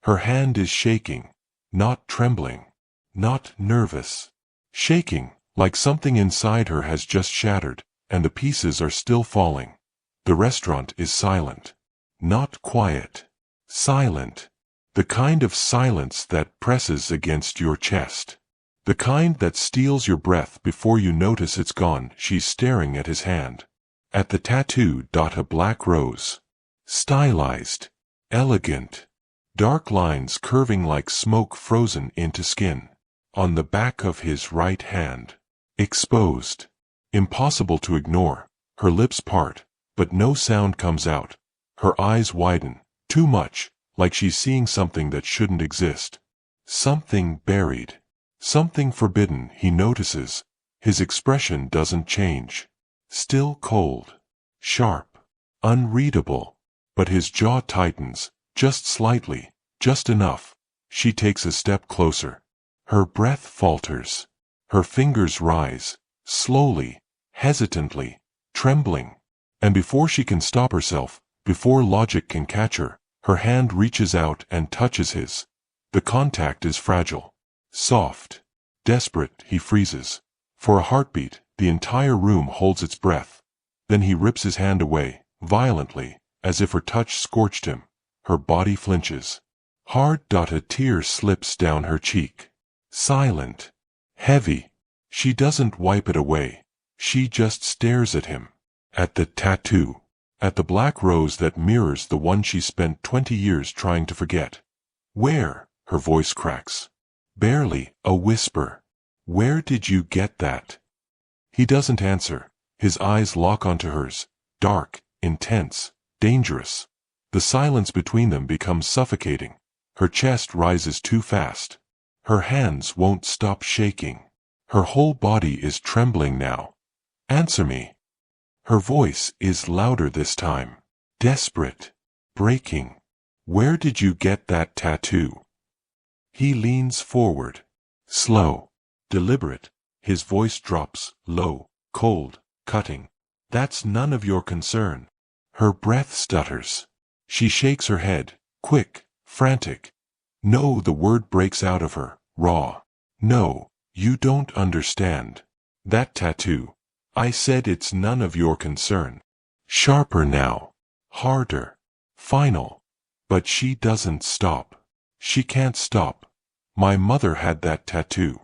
Her hand is shaking, not trembling, not nervous. Shaking, like something inside her has just shattered, and the pieces are still falling. The restaurant is silent. Not quiet. Silent. The kind of silence that presses against your chest. The kind that steals your breath before you notice it's gone. She's staring at his hand. At the tattoo. A black rose. Stylized. Elegant. Dark lines curving like smoke frozen into skin. On the back of his right hand. Exposed. Impossible to ignore. Her lips part, but no sound comes out. Her eyes widen, too much, like she's seeing something that shouldn't exist. Something buried. Something forbidden. He notices. His expression doesn't change. Still cold. Sharp. Unreadable. But his jaw tightens, just slightly, just enough. She takes a step closer. Her breath falters. Her fingers rise, slowly, hesitantly, trembling. And before she can stop herself, before logic can catch her, her hand reaches out and touches his. The contact is fragile. Soft. Desperate. He freezes. For a heartbeat, the entire room holds its breath. Then he rips his hand away, violently, as if her touch scorched him. Her body flinches. Hard. A tear slips down her cheek. Silent. Heavy. She doesn't wipe it away. She just stares at him. At the tattoo. At the black rose that mirrors the one she spent 20 years trying to forget. Where? Her voice cracks. Barely a whisper. Where did you get that? He doesn't answer. His eyes lock onto hers. Dark, intense, dangerous. The silence between them becomes suffocating. Her chest rises too fast. Her hands won't stop shaking. Her whole body is trembling now. Answer me. Her voice is louder this time. Desperate. Breaking. Where did you get that tattoo? He leans forward. Slow. Deliberate. His voice drops, low, cold, cutting. That's none of your concern. Her breath stutters. She shakes her head, quick, frantic. No, the word breaks out of her, raw. No, you don't understand. That tattoo. I said it's none of your concern. Sharper now. Harder. Final. But she doesn't stop. She can't stop. My mother had that tattoo.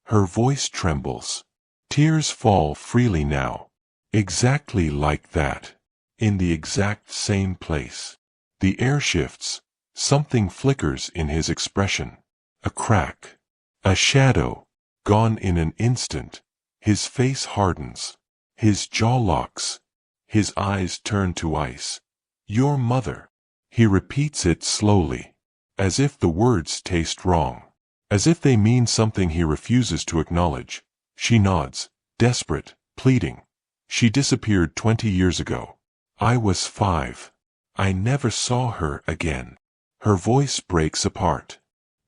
Her voice trembles. Tears fall freely now. Exactly like that. In the exact same place. The air shifts. Something flickers in his expression. A crack. A shadow. Gone in an instant. His face hardens. His jaw locks. His eyes turn to ice. Your mother. He repeats it slowly. As if the words taste wrong. As if they mean something he refuses to acknowledge. She nods, desperate, pleading. She disappeared 20 years ago. I was 5. I never saw her again. Her voice breaks apart.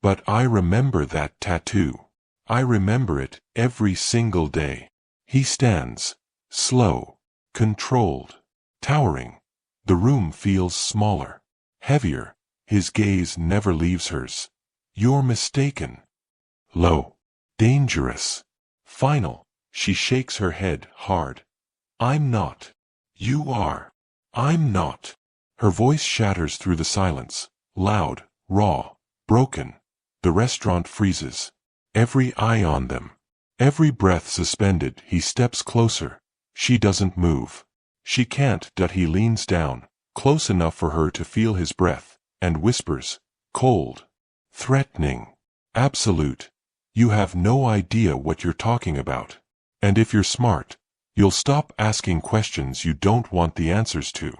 But I remember that tattoo. I remember it every single day. He stands, slow, controlled, towering. The room feels smaller, heavier. His gaze never leaves hers. You're mistaken. Low, dangerous, final. She shakes her head hard. I'm not. You are. I'm not. Her voice shatters through the silence, loud, raw, broken. The restaurant freezes. Every eye on them. Every breath suspended. He steps closer. She doesn't move. She can't. He leans down, close enough for her to feel his breath, and whispers, cold, threatening, absolute. You have no idea what you're talking about. And if you're smart, you'll stop asking questions you don't want the answers to.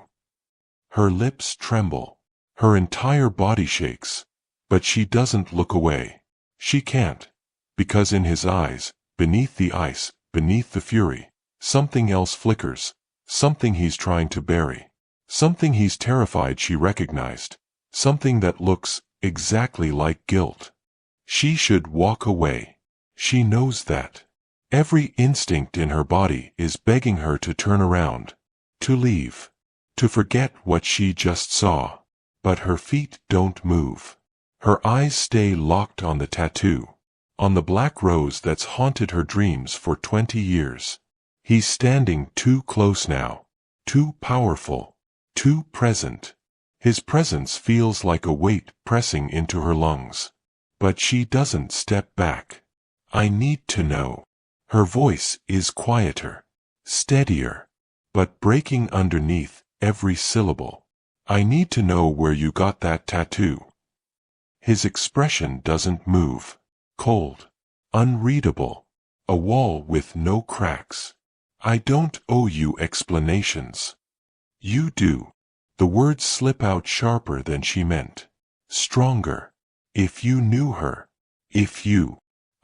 Her lips tremble. Her entire body shakes. But she doesn't look away. She can't. Because in his eyes, beneath the ice, beneath the fury, something else flickers. Something he's trying to bury. Something he's terrified she recognized. Something that looks exactly like guilt. She should walk away. She knows that. Every instinct in her body is begging her to turn around. To leave. To forget what she just saw. But her feet don't move. Her eyes stay locked on the tattoo, on the black rose that's haunted her dreams for 20 years. He's standing too close now, too powerful, too present. His presence feels like a weight pressing into her lungs. But she doesn't step back. I need to know. Her voice is quieter, steadier, but breaking underneath every syllable. I need to know where you got that tattoo. His expression doesn't move. Cold. Unreadable. A wall with no cracks. I don't owe you explanations. You do. The words slip out sharper than she meant. Stronger. If you knew her. If you.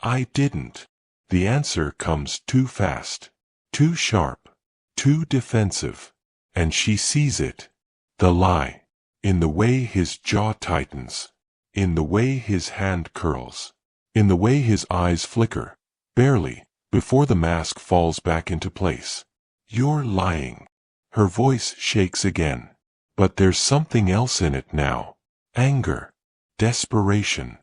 I didn't. The answer comes too fast. Too sharp. Too defensive. And she sees it. The lie. In the way his jaw tightens. In the way his hand curls. In the way his eyes flicker. Barely. Before the mask falls back into place. You're lying. Her voice shakes again. But there's something else in it now. Anger. Desperation.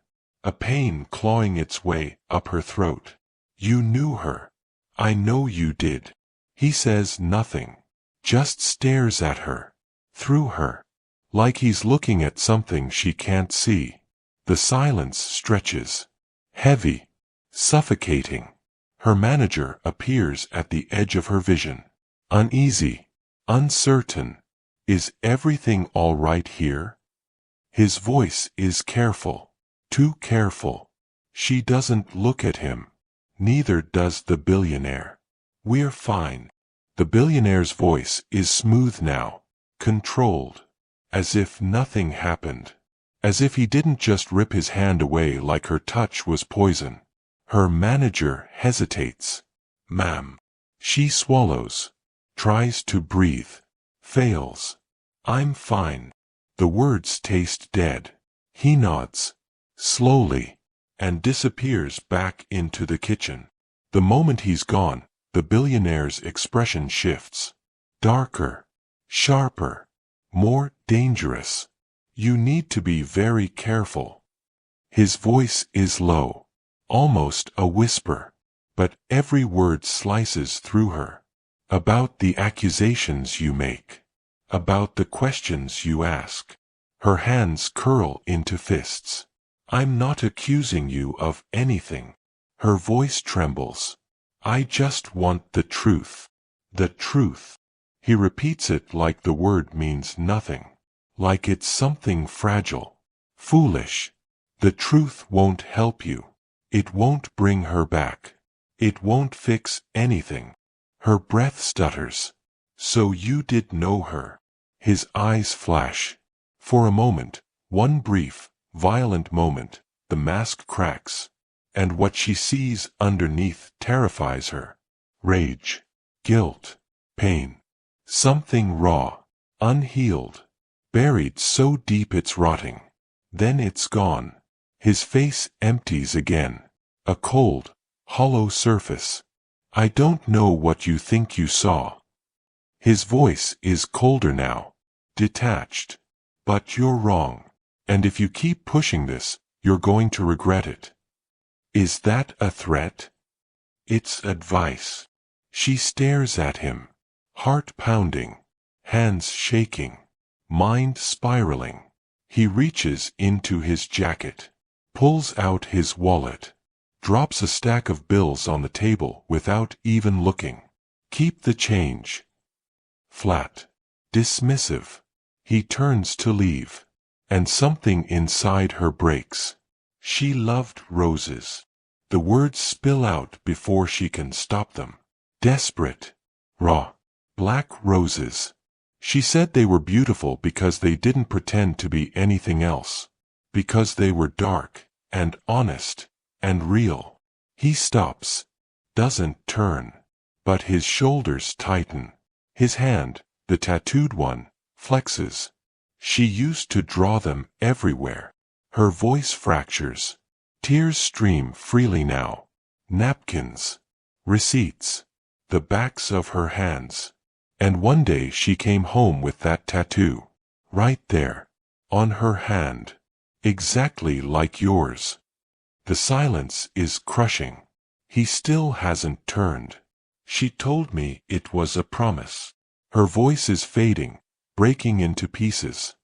A pain clawing its way up her throat. You knew her. I know you did. He says nothing. Just stares at her. Through her. Like he's looking at something she can't see. The silence stretches. Heavy. Suffocating. Her manager appears at the edge of her vision. Uneasy. Uncertain. Is everything all right here? His voice is careful. Too careful. She doesn't look at him. Neither does the billionaire. We're fine. The billionaire's voice is smooth now. Controlled. As if nothing happened. As if he didn't just rip his hand away like her touch was poison. Her manager hesitates. Ma'am. She swallows. Tries to breathe. Fails. I'm fine. The words taste dead. He nods. Slowly. And disappears back into the kitchen. The moment he's gone, the billionaire's expression shifts. Darker. Sharper. More dangerous. You need to be very careful. His voice is low. Almost a whisper. But every word slices through her. About the accusations you make. About the questions you ask. Her hands curl into fists. I'm not accusing you of anything. Her voice trembles. I just want the truth. The truth. He repeats it like the word means nothing. Like it's something fragile. Foolish. The truth won't help you. It won't bring her back. It won't fix anything. Her breath stutters. So you did know her. His eyes flash. For a moment, one brief, violent moment, the mask cracks. And what she sees underneath terrifies her. Rage. Guilt. Pain. Something raw. Unhealed. Buried so deep it's rotting. Then it's gone. His face empties again. A cold, hollow surface. I don't know what you think you saw. His voice is colder now. Detached. But you're wrong. And if you keep pushing this, you're going to regret it. Is that a threat? It's advice. She stares at him. Heart pounding. Hands shaking. Mind spiraling. He reaches into his jacket. Pulls out his wallet. Drops a stack of bills on the table without even looking. Keep the change. Flat. Dismissive. He turns to leave. And something inside her breaks. She loved roses. The words spill out before she can stop them. Desperate. Raw. Black roses. She said they were beautiful because they didn't pretend to be anything else. Because they were dark, and honest, and real. He stops. Doesn't turn. But his shoulders tighten. His hand, the tattooed one, flexes. She used to draw them everywhere. Her voice fractures. Tears stream freely now. Napkins. Receipts. The backs of her hands. And one day she came home with that tattoo. Right there. On her hand. Exactly like yours. The silence is crushing. He still hasn't turned. She told me it was a promise. Her voice is fading, breaking into pieces.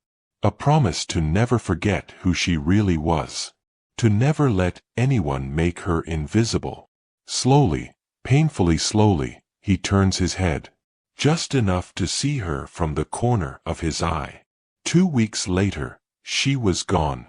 A promise to never forget who she really was. To never let anyone make her invisible. Slowly, painfully slowly, he turns his head. Just enough to see her from the corner of his eye. 2 weeks later, she was gone.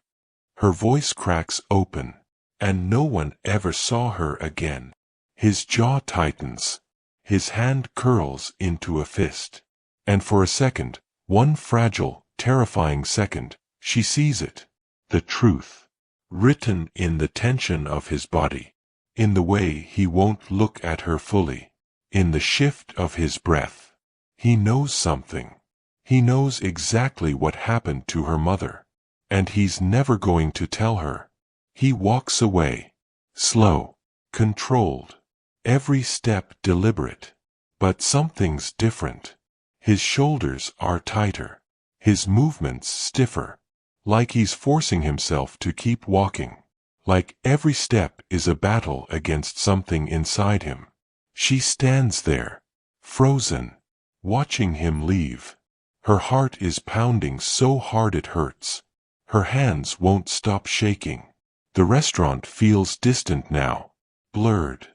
Her voice cracks open, and no one ever saw her again. His jaw tightens. His hand curls into a fist. And for a second, one fragile, terrifying second, she sees it. The truth. Written in the tension of his body. In the way he won't look at her fully. In the shift of his breath. He knows something. He knows exactly what happened to her mother. And he's never going to tell her. He walks away. Slow. Controlled. Every step deliberate. But something's different. His shoulders are tighter. His movements stiffer. Like he's forcing himself to keep walking. Like every step is a battle against something inside him. She stands there, frozen, watching him leave. Her heart is pounding so hard it hurts. Her hands won't stop shaking. The restaurant feels distant now, blurred.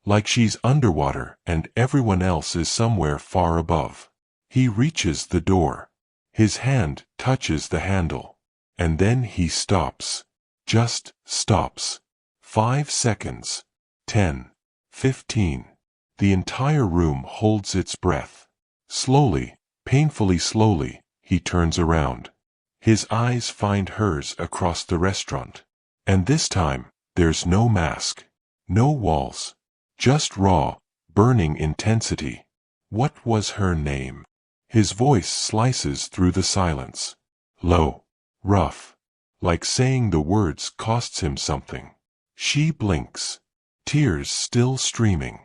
Like she's underwater and everyone else is somewhere far above. He reaches the door. His hand touches the handle. And then he stops. Just stops. 5 seconds. 10. 15. The entire room holds its breath. Slowly, painfully slowly, he turns around. His eyes find hers across the restaurant. And this time, there's no mask. No walls. Just raw, burning intensity. What was her name? His voice slices through the silence. Low. Rough. Like saying the words costs him something. She blinks. Tears still streaming.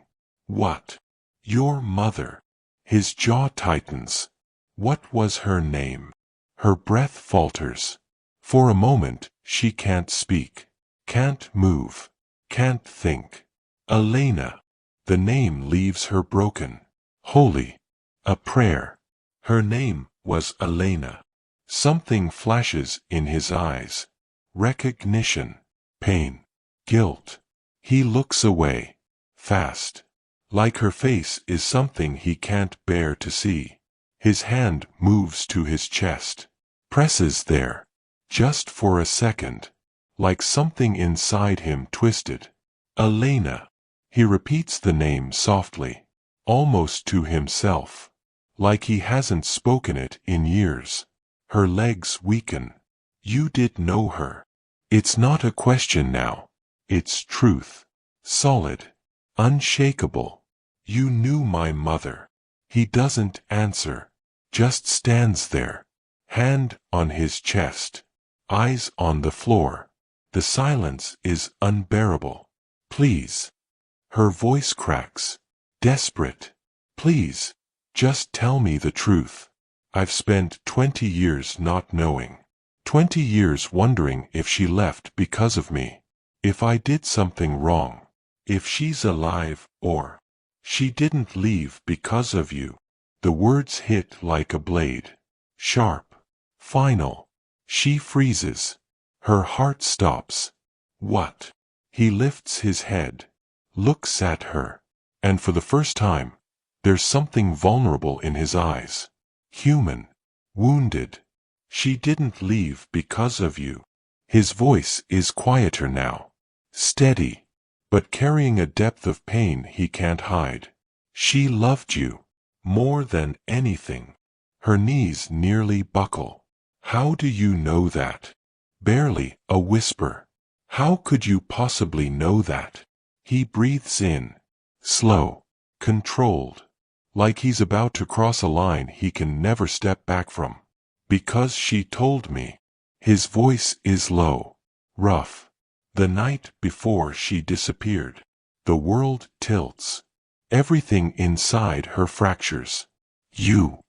What? Your mother. His jaw tightens. What was her name? Her breath falters. For a moment, she can't speak. Can't move. Can't think. Elena. The name leaves her broken. Holy. A prayer. Her name was Elena. Something flashes in his eyes. Recognition. Pain. Guilt. He looks away. Fast. Like her face is something he can't bear to see. His hand moves to his chest. Presses there. Just for a second. Like something inside him twisted. Elena. He repeats the name softly. Almost to himself. Like he hasn't spoken it in years. Her legs weaken. You did know her. It's not a question now. It's truth. Solid. Unshakable. You knew my mother. He doesn't answer. Just stands there. Hand on his chest. Eyes on the floor. The silence is unbearable. Please. Her voice cracks. Desperate. Please. Just tell me the truth. I've spent 20 years not knowing. 20 years wondering if she left because of me. If I did something wrong. If she's alive, or she didn't leave because of you. The words hit like a blade. Sharp. Final. She freezes. Her heart stops. What? He lifts his head. Looks at her. And for the first time, there's something vulnerable in his eyes. Human. Wounded. She didn't leave because of you. His voice is quieter now. Steady. But carrying a depth of pain he can't hide. She loved you. More than anything. Her knees nearly buckle. How do you know that? Barely a whisper. How could you possibly know that? He breathes in. Slow. Controlled. Like he's about to cross a line he can never step back from. Because she told me. His voice is low. Rough. The night before she disappeared. The world tilts. Everything inside her fractures. You.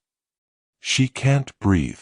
She can't breathe.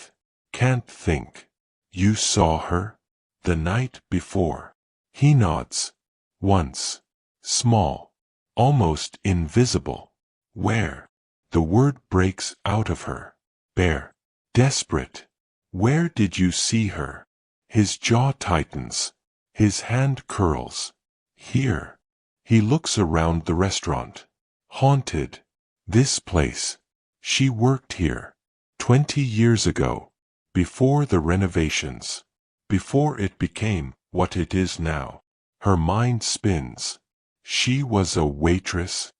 Can't think. You saw her? The night before. He nods. Once. Small. Almost invisible. Where? The word breaks out of her. Bare. Desperate. Where did you see her? His jaw tightens. His hand curls. Here. He looks around the restaurant. Haunted. This place. She worked here. 20 years ago. Before the renovations. Before it became what it is now. Her mind spins. She was a waitress?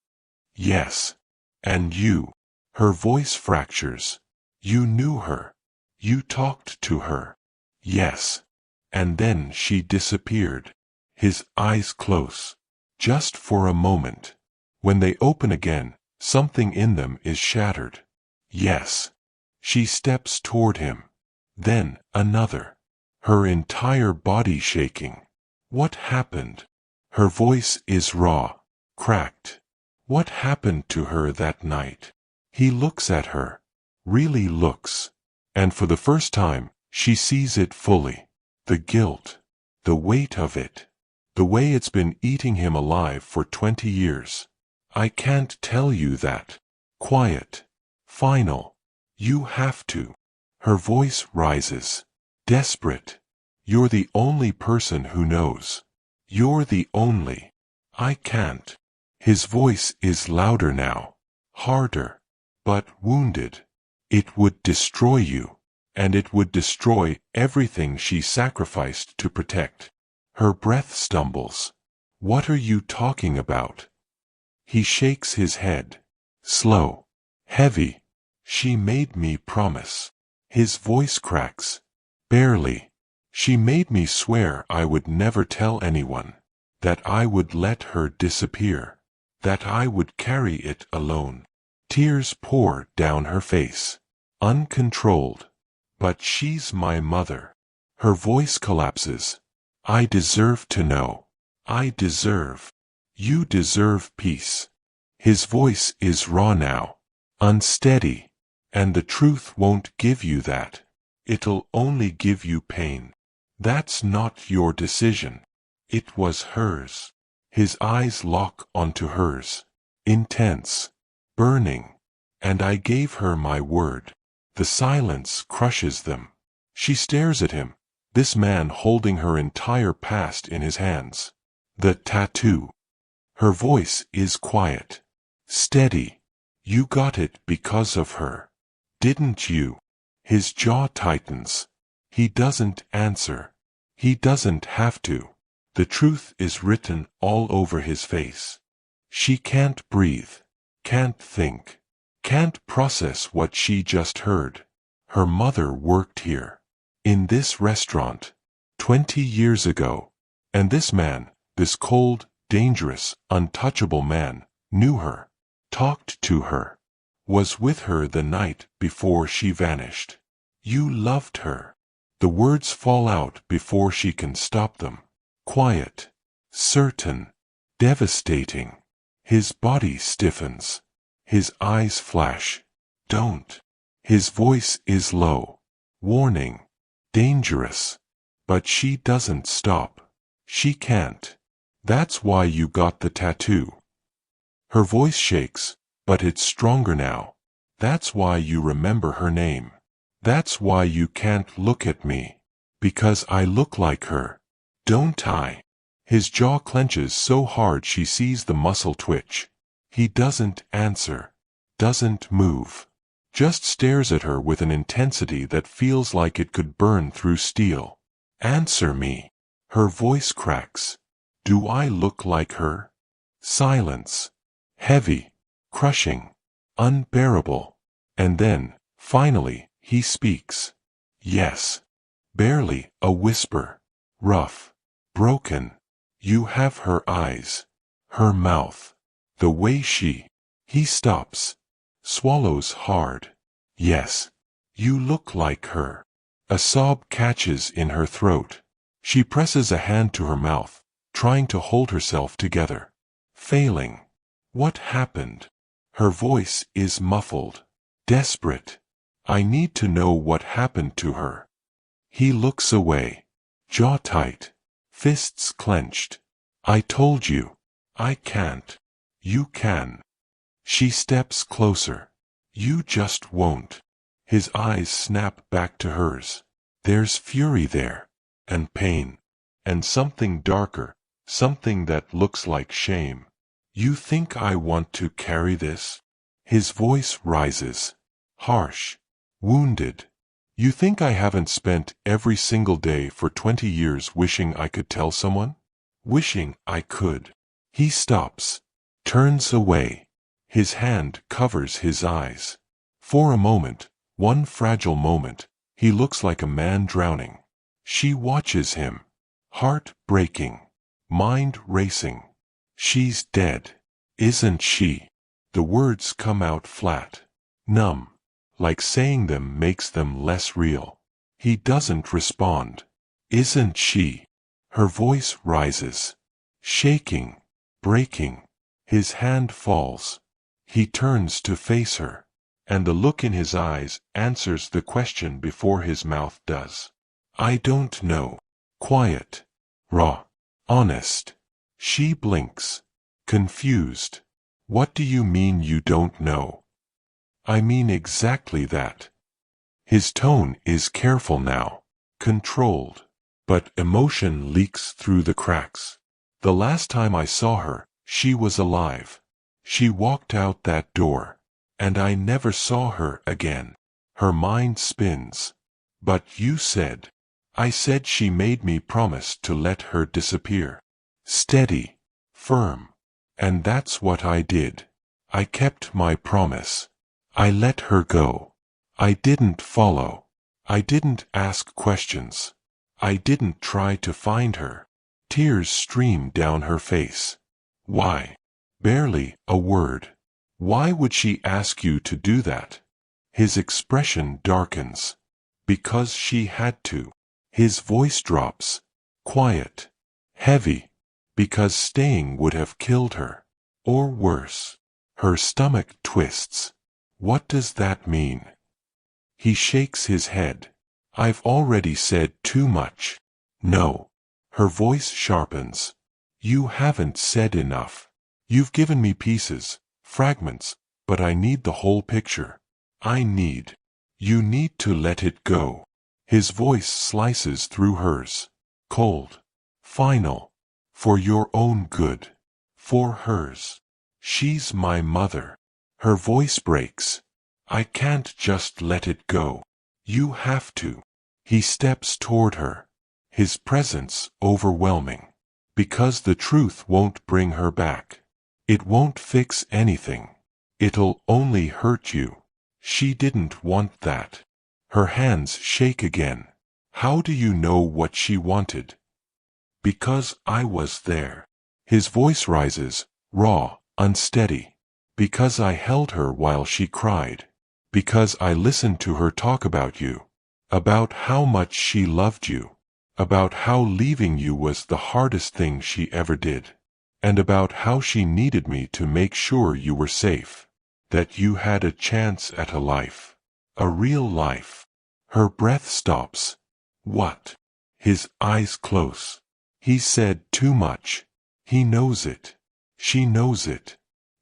Yes. And you. Her voice fractures. You knew her. You talked to her. Yes. And then she disappeared. His eyes close. Just for a moment. When they open again, something in them is shattered. Yes. She steps toward him. Then another. Her entire body shaking. What happened? Her voice is raw, cracked. What happened to her that night? He looks at her. Really looks. And for the first time, she sees it fully. The guilt. The weight of it. The way it's been eating him alive for 20 years. I can't tell you that. Quiet. Final. You have to. Her voice rises. Desperate. You're the only person who knows. You're the only. I can't. His voice is louder now. Harder. But wounded. It would destroy you. And it would destroy everything she sacrificed to protect. Her breath stumbles. What are you talking about? He shakes his head. Slow. Heavy. She made me promise. His voice cracks. Barely. She made me swear I would never tell anyone. That I would let her disappear. That I would carry it alone. Tears pour down her face. Uncontrolled. But she's my mother. Her voice collapses. I deserve to know. I deserve. You deserve peace. His voice is raw now. Unsteady. And the truth won't give you that. It'll only give you pain. That's not your decision. It was hers. His eyes lock onto hers. Intense. Burning. And I gave her my word. The silence crushes them. She stares at him, this man holding her entire past in his hands. The tattoo. Her voice is quiet. Steady. You got it because of her. Didn't you? His jaw tightens. He doesn't answer. He doesn't have to. The truth is written all over his face. She can't breathe. Can't think. Can't process what she just heard. Her mother worked here. In this restaurant. 20 years ago. And this man, this cold, dangerous, untouchable man, knew her. Talked to her. Was with her the night before she vanished. You loved her. The words fall out before she can stop them. Quiet. Certain. Devastating. His body stiffens. His eyes flash. Don't. His voice is low. Warning. Dangerous. But she doesn't stop. She can't. That's why you got the tattoo. Her voice shakes, but it's stronger now. That's why you remember her name. That's why you can't look at me. Because I look like her. Don't I? His jaw clenches so hard she sees the muscle twitch. He doesn't answer. Doesn't move. Just stares at her with an intensity that feels like it could burn through steel. Answer me. Her voice cracks. Do I look like her? Silence. Heavy. Crushing. Unbearable. And then, finally, he speaks. Yes. Barely a whisper. Rough. Broken. You have her eyes. Her mouth. The way she. He stops. Swallows hard. Yes. You look like her. A sob catches in her throat. She presses a hand to her mouth, trying to hold herself together. Failing. What happened? Her voice is muffled. Desperate. I need to know what happened to her. He looks away. jaw tight, fists clenched. I told you. I can't. You can. She steps closer. You just won't. His eyes snap back to hers. There's fury there, and pain, and something darker, something that looks like shame. You think I want to carry this? His voice rises, harsh, wounded. You think I haven't spent every single day for 20 years wishing I could tell someone? Wishing I could. He stops, turns away. His hand covers his eyes. For a moment, one fragile moment, he looks like a man drowning. She watches him, heart breaking, mind racing. She's dead, isn't she? The words come out flat, numb, like saying them makes them less real. He doesn't respond. Isn't she? Her voice rises, shaking, breaking. His hand falls. He turns to face her, and the look in his eyes answers the question before his mouth does. I don't know. Quiet, raw, honest. She blinks, confused. What do you mean you don't know? I mean exactly that. His tone is careful now, controlled, but emotion leaks through the cracks. The last time I saw her, she was alive. She walked out that door, and I never saw her again. Her mind spins. But you said. I said she made me promise to let her disappear. Steady, firm. And that's what I did. I kept my promise. I let her go. I didn't follow. I didn't ask questions. I didn't try to find her. Tears stream down her face. Why? Barely a word. Why would she ask you to do that? His expression darkens. Because she had to. His voice drops. Quiet. Heavy. Because staying would have killed her. Or worse. Her stomach twists. What does that mean? He shakes his head. I've already said too much. No. Her voice sharpens. You haven't said enough. You've given me pieces, fragments, but I need the whole picture. You need to let it go. His voice slices through hers. Cold. Final. For your own good. For hers. She's my mother. Her voice breaks. I can't just let it go. You have to. He steps toward her. His presence overwhelming. Because the truth won't bring her back. It won't fix anything. It'll only hurt you. She didn't want that. Her hands shake again. How do you know what she wanted? Because I was there. His voice rises, raw, unsteady. Because I held her while she cried. Because I listened to her talk about you. About how much she loved you. About how leaving you was the hardest thing she ever did. And about how she needed me to make sure you were safe. That you had a chance at a life. A real life. Her breath stops. What? His eyes close. He said too much. He knows it. She knows it.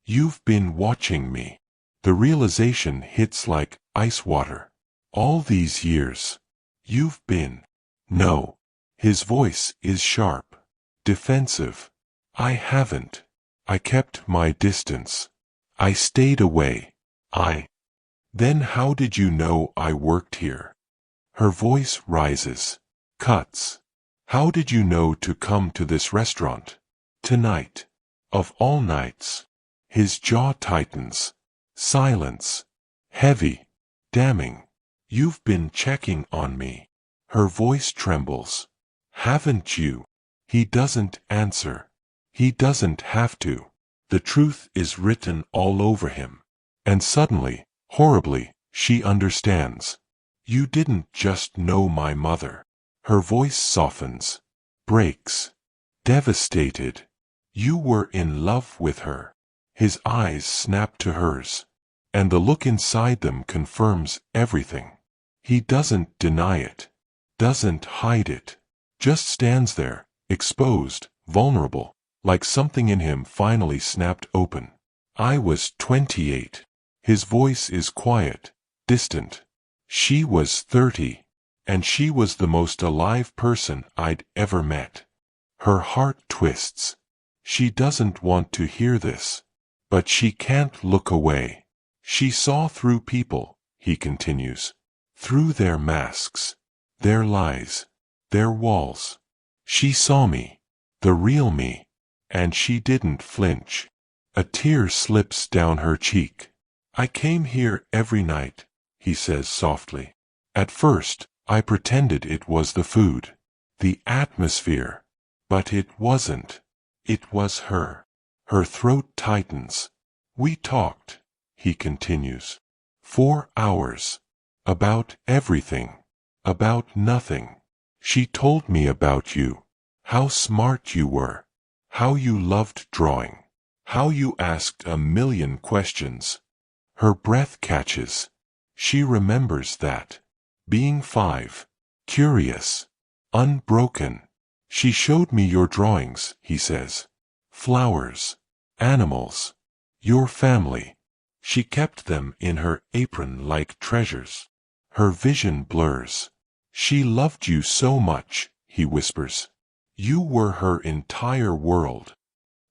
You've been watching me. The realization hits like ice water. All these years. You've been. No. His voice is sharp. Defensive. I haven't. I kept my distance. I stayed away. Then how did you know I worked here? Her voice rises. Cuts. How did you know to come to this restaurant? Tonight. Of all nights. His jaw tightens. Silence. Heavy. Damning. You've been checking on me. Her voice trembles. Haven't you? He doesn't answer. He doesn't have to. The truth is written all over him. And suddenly, horribly, she understands. You didn't just know my mother. Her voice softens. Breaks. Devastated. You were in love with her. His eyes snap to hers. And the look inside them confirms everything. He doesn't deny it. Doesn't hide it. Just stands there, exposed, vulnerable, like something in him finally snapped open. I was 28. His voice is quiet, distant. She was 30, and she was the most alive person I'd ever met. Her heart twists. She doesn't want to hear this, but she can't look away. She saw through people, he continues, through their masks, their lies, their walls. She saw me, the real me, and she didn't flinch. A tear slips down her cheek. I came here every night, he says softly. At first, I pretended it was the food, the atmosphere, but it wasn't. It was her. Her throat tightens. We talked, he continues, 4 hours. About everything. About nothing. She told me about you. How smart you were. How you loved drawing. How you asked a million questions. Her breath catches. She remembers that. Being 5. Curious. Unbroken. She showed me your drawings, he says. Flowers. Animals. Your family. She kept them in her apron like treasures. Her vision blurs. She loved you so much, he whispers. You were her entire world.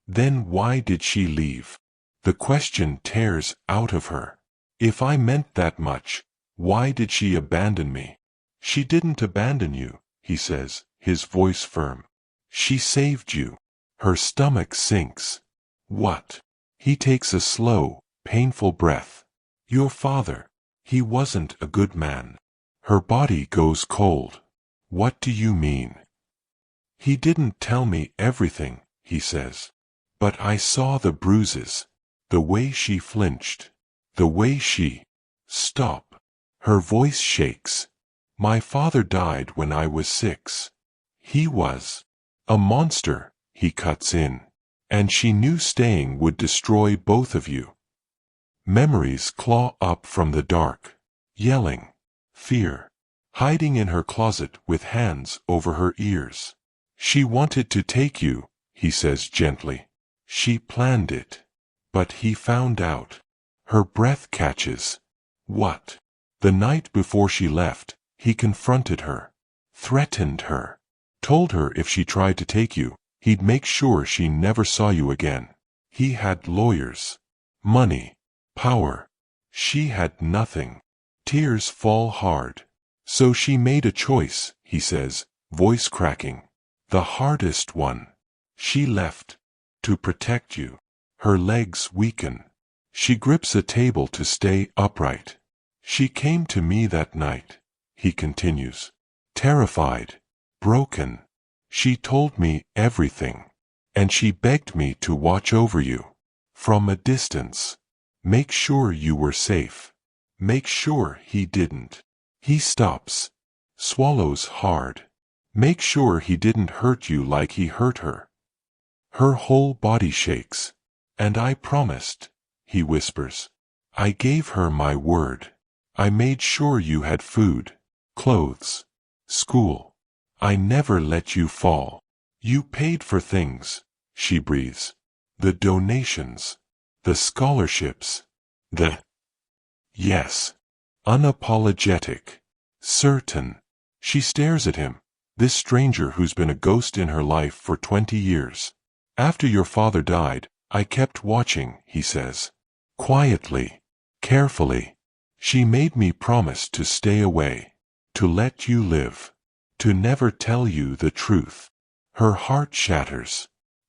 Then why did she leave? The question tears out of her. If I meant that much, why did she abandon me? She didn't abandon you, he says, his voice firm. She saved you. Her stomach sinks. What? He takes a slow, painful breath. Your father. He wasn't a good man. Her body goes cold. What do you mean? He didn't tell me everything, he says. But I saw the bruises. The way she flinched. The way she... Stop. Her voice shakes. My father died when I was 6. He was a monster, he cuts in. And she knew staying would destroy both of you. Memories claw up from the dark. Yelling. Fear. Hiding in her closet with hands over her ears. She wanted to take you, he says gently. She planned it. But he found out. Her breath catches. What? The night before she left, he confronted her. Threatened her. Told her if she tried to take you, he'd make sure she never saw you again. He had lawyers. Money. Power. She had nothing. Tears fall hard. So she made a choice, he says, voice cracking. The hardest one. She left. To protect you. Her legs weaken. She grips a table to stay upright. She came to me that night, he continues. Terrified. Broken. She told me everything. And she begged me to watch over you. From a distance. Make sure you were safe. Make sure he didn't. He stops. Swallows hard. Make sure he didn't hurt you like he hurt her. Her whole body shakes. And I promised, he whispers. I gave her my word. I made sure you had food, clothes, school. I never let you fall. You paid for things, she breathes. The donations. The scholarships. Yes. Unapologetic. Certain. She stares at him, this stranger who's been a ghost in her life for 20 years. After your father died, I kept watching, he says. Quietly. Carefully. She made me promise to stay away. To let you live. To never tell you the truth. Her heart shatters.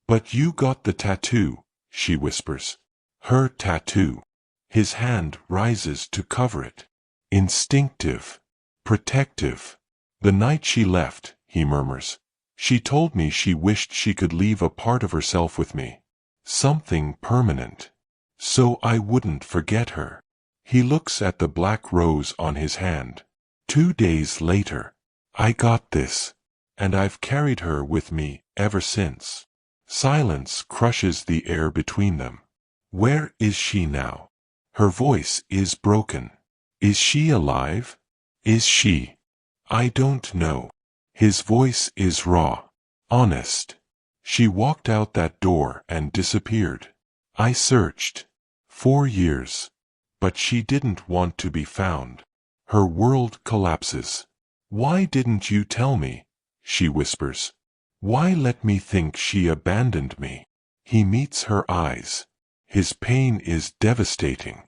But you got the tattoo, she whispers. Her tattoo. His hand rises to cover it. Instinctive. Protective. The night she left, he murmurs. She told me she wished she could leave a part of herself with me. Something permanent. So I wouldn't forget her. He looks at the black rose on his hand. 2 days later. I got this. And I've carried her with me ever since. Silence crushes the air between them. Where is she now? Her voice is broken. Is she alive? Is she? I don't know. His voice is raw, honest. She walked out that door and disappeared. I searched. 4 years. But she didn't want to be found. Her world collapses. Why didn't you tell me? She whispers. Why let me think she abandoned me? He meets her eyes. His pain is devastating.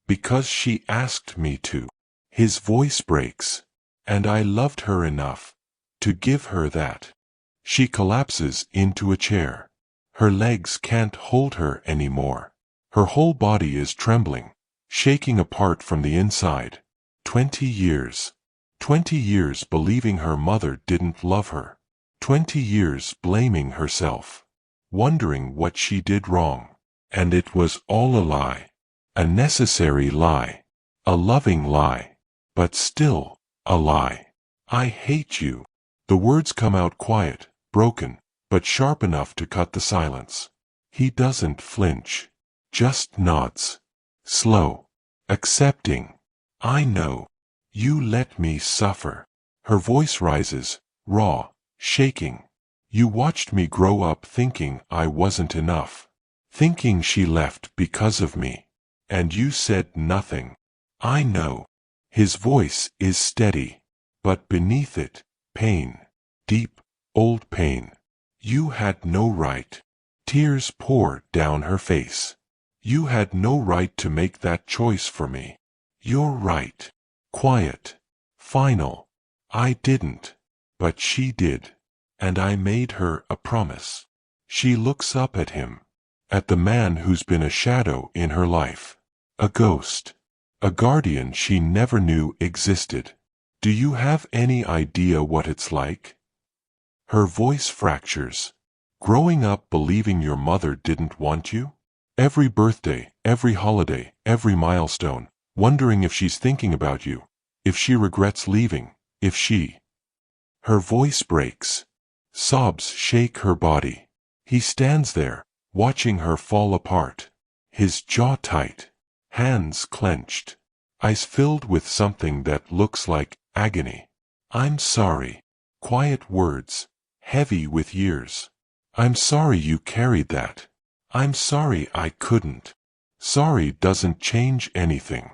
Because she asked me to. His voice breaks. And I loved her enough to give her that. She collapses into a chair. Her legs can't hold her anymore. Her whole body is trembling, shaking apart from the inside. 20 years. 20 years believing her mother didn't love her. 20 years blaming herself. Wondering what she did wrong. And it was all a lie. A necessary lie. A loving lie. But still, a lie. I hate you. The words come out quiet, broken, but sharp enough to cut the silence. He doesn't flinch. Just nods. Slow. Accepting. I know. You let me suffer. Her voice rises, raw, shaking. You watched me grow up thinking I wasn't enough. Thinking she left because of me. And you said nothing. I know. His voice is steady. But beneath it, pain. Deep, old pain. You had no right. Tears pour down her face. You had no right to make that choice for me. You're right. Quiet. Final. I didn't. But she did. And I made her a promise. She looks up at him. At the man who's been a shadow in her life. A ghost. A guardian she never knew existed. Do you have any idea what it's like? Her voice fractures. Growing up believing your mother didn't want you? Every birthday, every holiday, every milestone, wondering if she's thinking about you, if she regrets leaving, if she... Her voice breaks. Sobs shake her body. He stands there, watching her fall apart. His jaw tight. Hands clenched. Eyes filled with something that looks like agony. I'm sorry. Quiet words. Heavy with years. I'm sorry you carried that. I'm sorry I couldn't. Sorry doesn't change anything.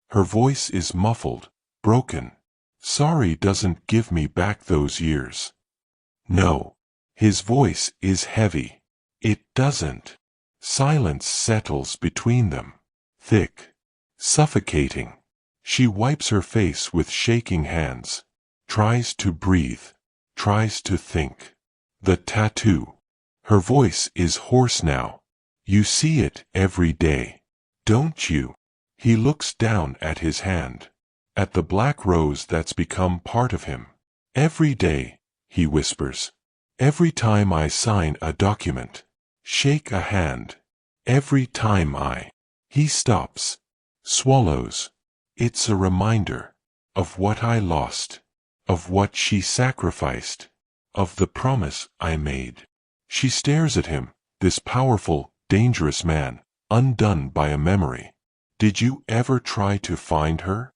Her voice is muffled, broken. Sorry doesn't give me back those years. No. His voice is heavy. It doesn't. Silence settles between them. Thick. Suffocating. She wipes her face with shaking hands. Tries to breathe. Tries to think. The tattoo. Her voice is hoarse now. You see it every day. Don't you? He looks down at his hand. At the black rose that's become part of him. Every day, he whispers. Every time I sign a document. Shake a hand. Every time I... He stops. Swallows. It's a reminder. Of what I lost. Of what she sacrificed. Of the promise I made. She stares at him, this powerful, dangerous man, undone by a memory. Did you ever try to find her?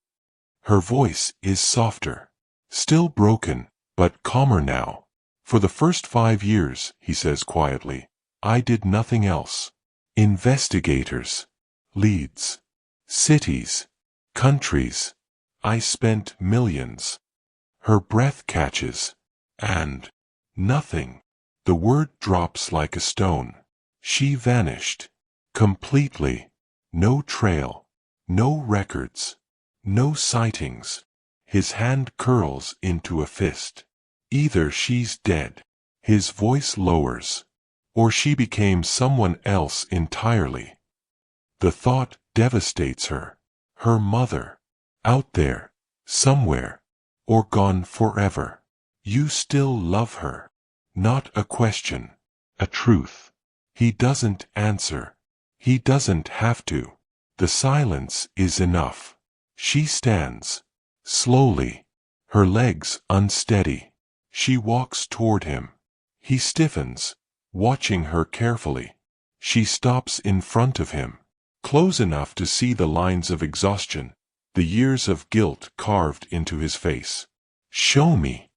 Her voice is softer. Still broken, but calmer now. For the first 5 years, he says quietly, I did nothing else. Investigators. Leads. Cities. Countries. I spent millions. Her breath catches. And nothing. The word drops like a stone. She vanished. Completely. No trail. No records. No sightings. His hand curls into a fist. Either she's dead. His voice lowers. Or she became someone else entirely. The thought devastates her. Her mother. Out there. Somewhere. Or gone forever. You still love her. Not a question. A truth. He doesn't answer. He doesn't have to. The silence is enough. She stands. Slowly. Her legs unsteady. She walks toward him. He stiffens, watching her carefully. She stops in front of him. Close enough to see the lines of exhaustion, the years of guilt carved into his face. Show me.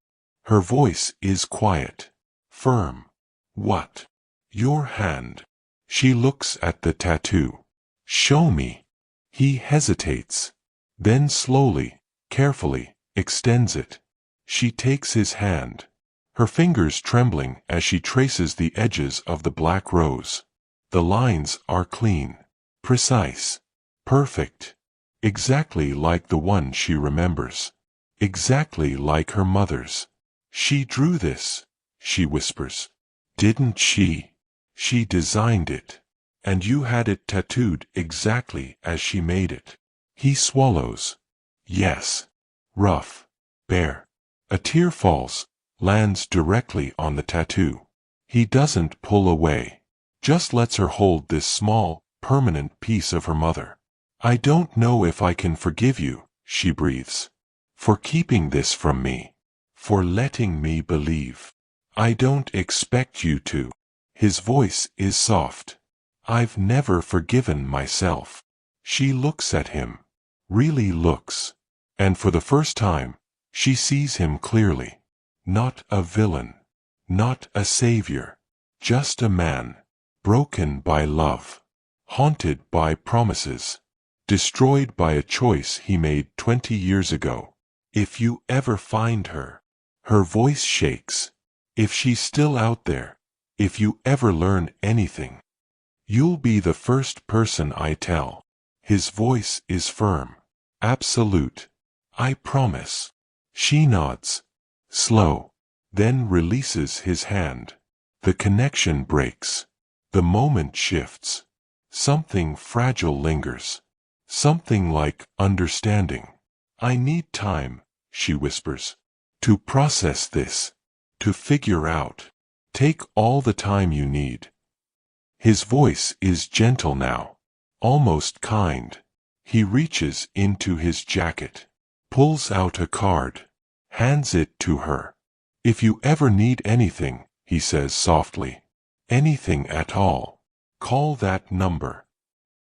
Her voice is quiet, firm. What? Your hand. She looks at the tattoo. Show me. He hesitates. Then slowly, carefully, extends it. She takes his hand, her fingers trembling as she traces the edges of the black rose. The lines are clean, precise, perfect, exactly like the one she remembers, exactly like her mother's. She drew this, she whispers. Didn't she? She designed it. And you had it tattooed exactly as she made it. He swallows. Yes. Rough. Bare. A tear falls, lands directly on the tattoo. He doesn't pull away. Just lets her hold this small, permanent piece of her mother. I don't know if I can forgive you, she breathes. For keeping this from me. For letting me believe. I don't expect you to. His voice is soft. I've never forgiven myself. She looks at him. Really looks. And for the first time, she sees him clearly. Not a villain. Not a savior. Just a man. Broken by love. Haunted by promises. Destroyed by a choice he made 20 years ago. If you ever find her. Her voice shakes. If she's still out there. If you ever learn anything. You'll be the first person I tell. His voice is firm. Absolute. I promise. She nods. Slow. Then releases his hand. The connection breaks. The moment shifts. Something fragile lingers. Something like understanding. I need time, she whispers. To process this. To figure out. Take all the time you need. His voice is gentle now. Almost kind. He reaches into his jacket. Pulls out a card. Hands it to her. If you ever need anything, he says softly. Anything at all. Call that number.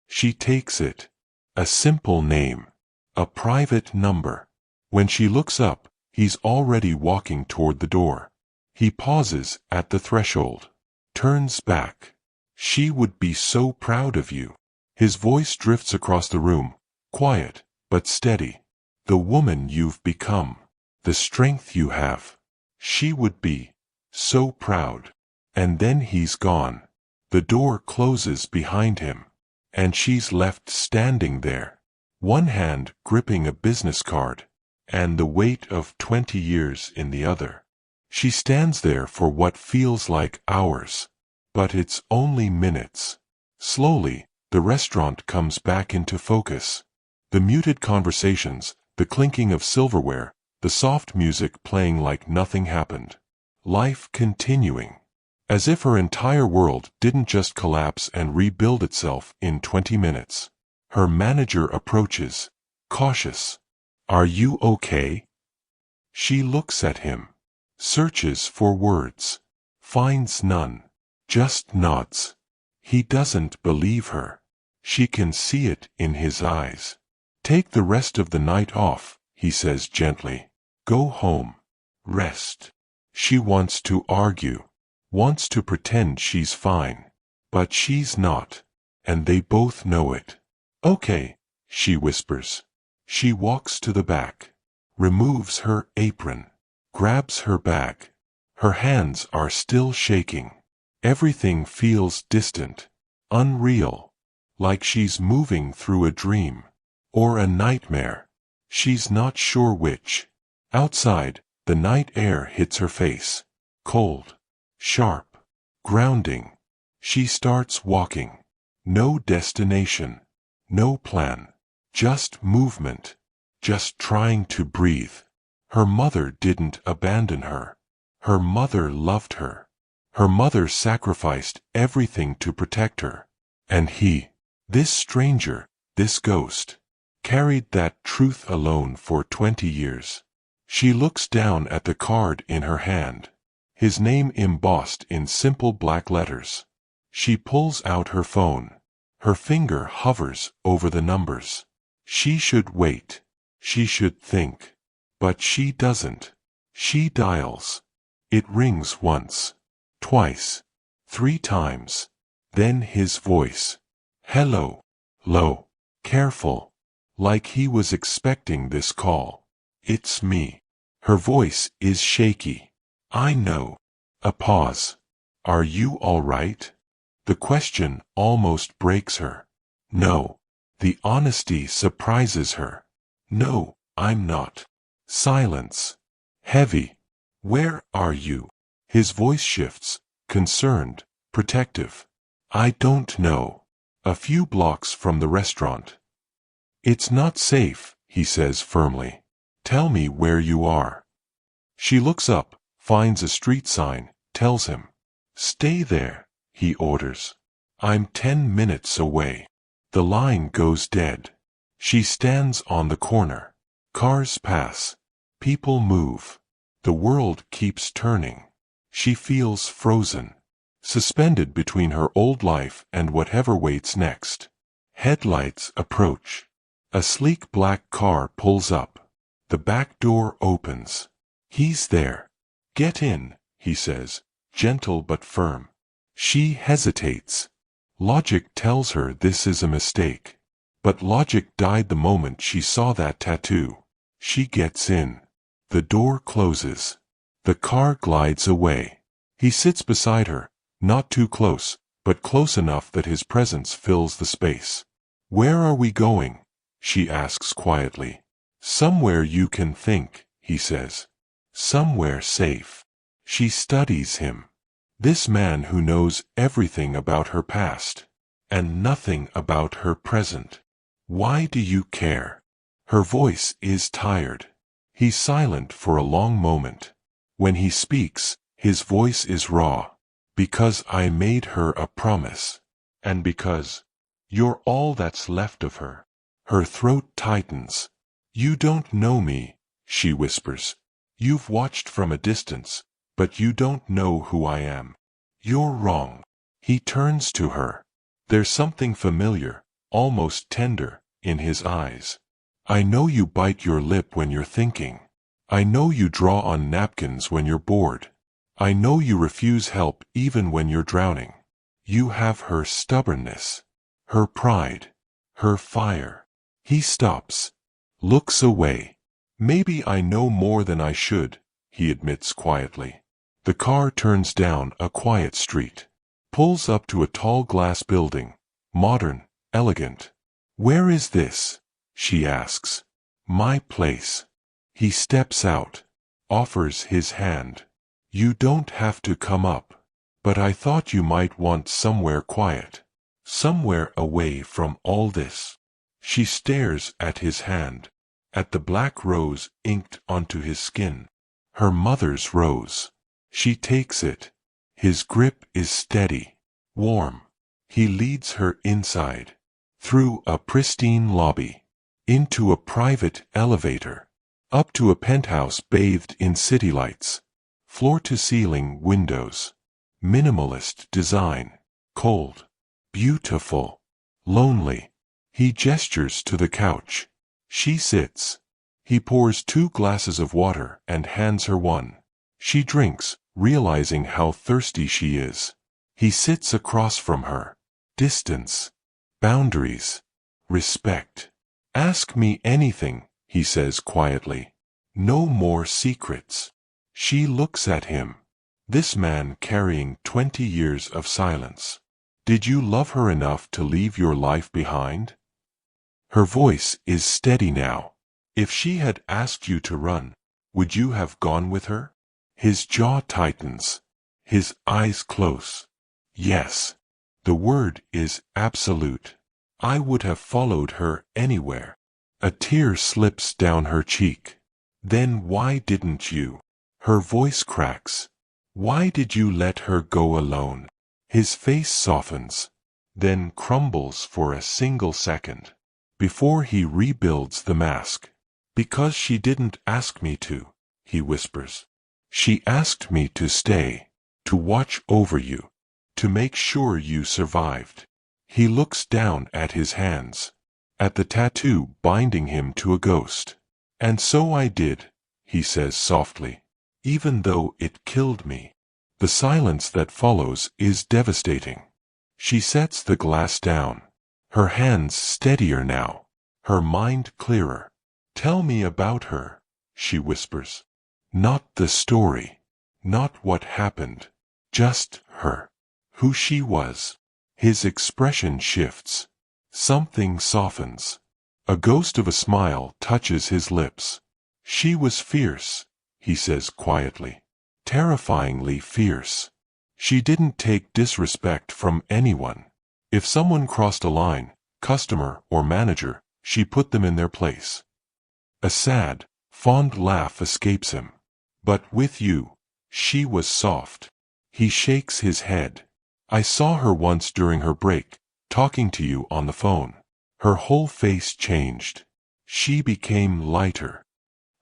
She takes it. A simple name. A private number. When she looks up, he's already walking toward the door. He pauses at the threshold. Turns back. She would be so proud of you. His voice drifts across the room, quiet, but steady. The woman you've become. The strength you have. She would be so proud. And then he's gone. The door closes behind him. And she's left standing there. One hand gripping a business card. And the weight of 20 years in the other. She stands there for what feels like hours. But it's only minutes. Slowly, the restaurant comes back into focus. The muted conversations, the clinking of silverware, the soft music playing like nothing happened. Life continuing. As if her entire world didn't just collapse and rebuild itself in 20 minutes. Her manager approaches, cautious. Are you okay? She looks at him. Searches for words. Finds none. Just nods. He doesn't believe her. She can see it in his eyes. Take the rest of the night off, he says gently. Go home. Rest. She wants to argue. Wants to pretend she's fine. But she's not. And they both know it. Okay, she whispers. She walks to the back. Removes her apron. Grabs her bag. Her hands are still shaking. Everything feels distant, unreal, like she's moving through a dream, or a nightmare. She's not sure which. Outside, the night air hits her face, cold, sharp, grounding. She starts walking. No destination, no plan, just movement, just trying to breathe. Her mother didn't abandon her. Her mother loved her. Her mother sacrificed everything to protect her. And he, this stranger, this ghost, carried that truth alone for 20 years. She looks down at the card in her hand. His name embossed in simple black letters. She pulls out her phone. Her finger hovers over the numbers. She should wait. She should think. But she doesn't. She dials. It rings once, twice, 3 times. Then his voice. Hello. Low. Careful. Like he was expecting this call. It's me. Her voice is shaky. I know. A pause. Are you all right? The question almost breaks her. No. The honesty surprises her. No, I'm not. Silence. Heavy. Where are you? His voice shifts, concerned, protective. I don't know. A few blocks from the restaurant. It's not safe, he says firmly. Tell me where you are. She looks up, finds a street sign, tells him. Stay there, he orders. I'm 10 minutes away. The line goes dead. She stands on the corner. Cars pass. People move. The world keeps turning. She feels frozen, suspended between her old life and whatever waits next. Headlights approach. A sleek black car pulls up. The back door opens. He's there. Get in, he says, gentle but firm. She hesitates. Logic tells her this is a mistake. But logic died the moment she saw that tattoo. She gets in. The door closes. The car glides away. He sits beside her, not too close, but close enough that his presence fills the space. Where are we going? She asks quietly. Somewhere you can think, he says. Somewhere safe. She studies him. This man who knows everything about her past, and nothing about her present. Why do you care? Her voice is tired. He's silent for a long moment. When he speaks, his voice is raw. Because I made her a promise. And because you're all that's left of her. Her throat tightens. You don't know me, she whispers. You've watched from a distance, but you don't know who I am. You're wrong. He turns to her. There's something familiar, almost tender, in his eyes. I know you bite your lip when you're thinking. I know you draw on napkins when you're bored. I know you refuse help even when you're drowning. You have her stubbornness, her pride, her fire. He stops, looks away. Maybe I know more than I should, he admits quietly. The car turns down a quiet street, pulls up to a tall glass building, modern, elegant. Where is this? She asks. My place. He steps out, offers his hand. You don't have to come up, but I thought you might want somewhere quiet, somewhere away from all this. She stares at his hand, at the black rose inked onto his skin. Her mother's rose. She takes it. His grip is steady, warm. He leads her inside, through a pristine lobby, into a private elevator, up to a penthouse bathed in city lights, floor-to-ceiling windows, minimalist design, cold, beautiful, lonely. He gestures to the couch. She sits. He pours 2 glasses of water and hands her one. She drinks, realizing how thirsty she is. He sits across from her. Distance. Boundaries. Respect. Ask me anything, he says quietly. No more secrets. She looks at him. This man carrying 20 years of silence. Did you love her enough to leave your life behind? Her voice is steady now. If she had asked you to run, would you have gone with her? His jaw tightens. His eyes close. Yes. The word is absolute. I would have followed her anywhere. A tear slips down her cheek. Then why didn't you? Her voice cracks. Why did you let her go alone? His face softens, then crumbles for a single second, before he rebuilds the mask. Because she didn't ask me to, he whispers. She asked me to stay, to watch over you, to make sure you survived. He looks down at his hands, at the tattoo binding him to a ghost. And so I did, he says softly. even though it killed me. The silence that follows is devastating. She sets the glass down. Her hands steadier now. Her mind clearer. Tell me about her, she whispers. Not the story. Not what happened. Just her. Who she was. His expression shifts. Something softens. A ghost of a smile touches his lips. She was fierce, he says quietly. Terrifyingly fierce. She didn't take disrespect from anyone. If someone crossed a line, customer or manager, she put them in their place. A sad, fond laugh escapes him. But with you, she was soft. He shakes his head. I saw her once during her break, talking to you on the phone. Her whole face changed. She became lighter.